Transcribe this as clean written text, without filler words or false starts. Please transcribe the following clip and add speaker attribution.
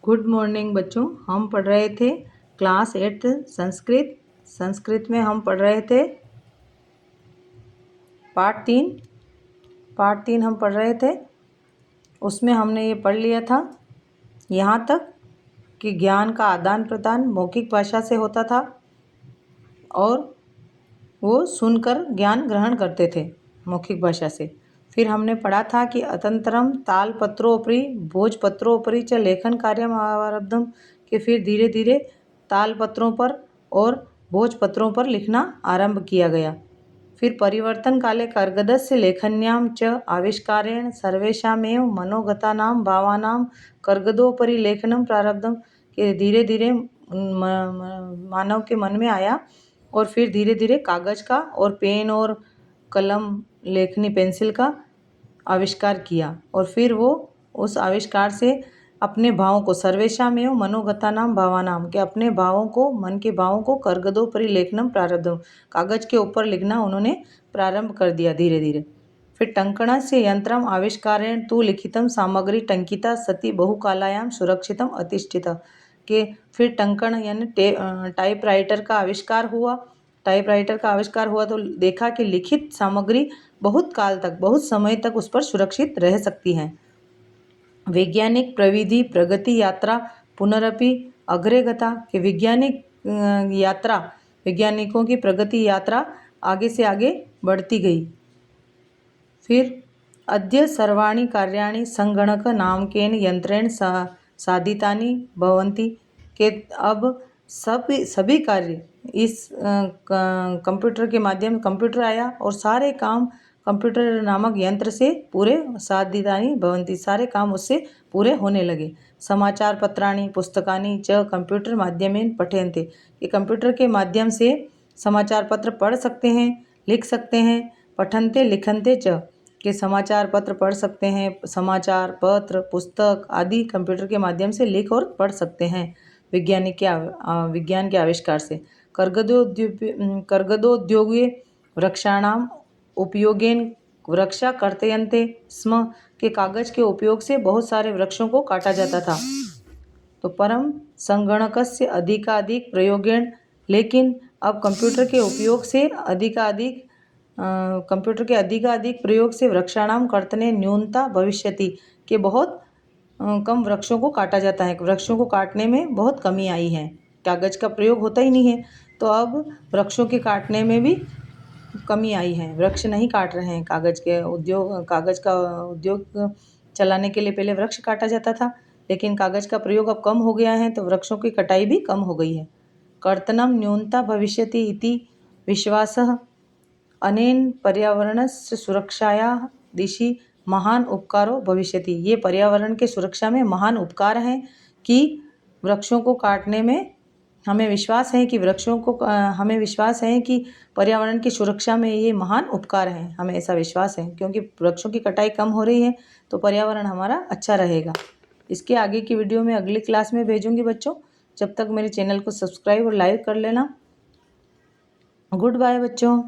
Speaker 1: Good morning बच्चों। हम पढ़ रहे थे क्लास 8 संस्कृत में हम पढ़ रहे थे पार्ट 3 हम पढ़ रहे थे। उसमें हमने ये पढ़ लिया था यहाँ तक कि ज्ञान का आदान प्रदान मौखिक भाषा से होता था और वो सुनकर ज्ञान ग्रहण करते थे मौखिक भाषा से। फिर हमने पढ़ा था कि अतंतरम तालपत्रोपरि भोजपत्रोपरि च लेखन कार्यम आरब्धम, कि फिर धीरे धीरे तालपत्रों पर और भोजपत्रों पर लिखना आरंभ किया गया। फिर परिवर्तन काले कर्गदस्य लेखन्यां च आविष्कारेण सर्वेषामेव मनोगतानां भावानां कर्गदोपरि लेखनम प्रारब्धम, कि धीरे धीरे मानव के मन में आया और फिर धीरे धीरे कागज़ का और पेन और कलम लेखनी पेंसिल का आविष्कार किया और फिर वो उस आविष्कार से अपने भावों को सर्वेषाम एवं मनोगतानाम भावानाम, के अपने भावों को मन के भावों को कर्गदोपरि लेखनम प्रारब्धम, कागज के ऊपर लिखना उन्होंने प्रारंभ कर दिया धीरे धीरे। फिर टंकणस्य यंत्रम आविष्कारेण तु लिखितम सामग्री टंकिता सती बहुकालायाम सुरक्षितम अतिष्ठित, के फिर टंकण यानी टाइपराइटर का आविष्कार हुआ। टाइपराइटर का आविष्कार हुआ तो देखा कि लिखित सामग्री बहुत काल तक बहुत समय तक उस पर सुरक्षित रह सकती हैं। वैज्ञानिक प्रविधि प्रगति यात्रा पुनरपि अग्रे गता, कि वैज्ञानिकों की प्रगति यात्रा आगे से आगे बढ़ती गई। फिर अद्य सर्वाणि कार्याणि संगणक नामकेन यंत्रेण साधितानि भवन्ति, के अब सभी कार्य इस कंप्यूटर के माध्यम कंप्यूटर आया और सारे काम कंप्यूटर नामक यंत्र से पूरे साधितानि भवन्ति, सारे काम उससे पूरे होने लगे। समाचार पत्राणि पुस्तकानि च कंप्यूटर माध्यमेन पठ्यन्ते, कि कंप्यूटर के माध्यम से समाचार पत्र पढ़ सकते हैं लिख सकते हैं। पठन्ते लिखन्ते च, के समाचार पत्र पढ़ सकते हैं, समाचार पत्र पुस्तक आदि कंप्यूटर के माध्यम से लिख और पढ़ सकते हैं विज्ञान के आविष्कार से। कर्गदोद्योगे वृक्षाणाम उपयोगेन वृक्षा कर्तयन्ते स्म, के कागज के उपयोग से बहुत सारे वृक्षों को काटा जाता था। तो परम संगणकस्य अधिकाधिक प्रयोगेण, लेकिन अब कंप्यूटर के उपयोग से अधिकाधिक प्रयोग से वृक्षाणाम कर्तने न्यूनता भविष्यति, के बहुत कम वृक्षों को काटा जाता है। वृक्षों को काटने में बहुत कमी आई है, कागज़ का प्रयोग होता ही नहीं है, तो अब वृक्षों के काटने में भी कमी आई है। वृक्ष नहीं काट रहे हैं। कागज़ का उद्योग चलाने के लिए पहले वृक्ष काटा जाता था, लेकिन कागज़ का प्रयोग अब कम हो गया है, तो वृक्षों की कटाई भी कम हो गई है। कर्तनम न्यूनता भविष्यति इति विश्वासः अनेन पर्यावरणस्य सुरक्षायाः दिशि महान उपकारो भविष्यति, ये पर्यावरण के सुरक्षा में महान उपकार हैं कि वृक्षों को काटने में हमें विश्वास है कि पर्यावरण की सुरक्षा में ये महान उपकार हैं। हमें ऐसा विश्वास है क्योंकि वृक्षों की कटाई कम हो रही है तो पर्यावरण हमारा अच्छा रहेगा। इसके आगे की वीडियो में अगली क्लास में भेजूंगी बच्चों। जब तक मेरे चैनल को सब्सक्राइब और लाइक कर लेना। गुड बाय बच्चों।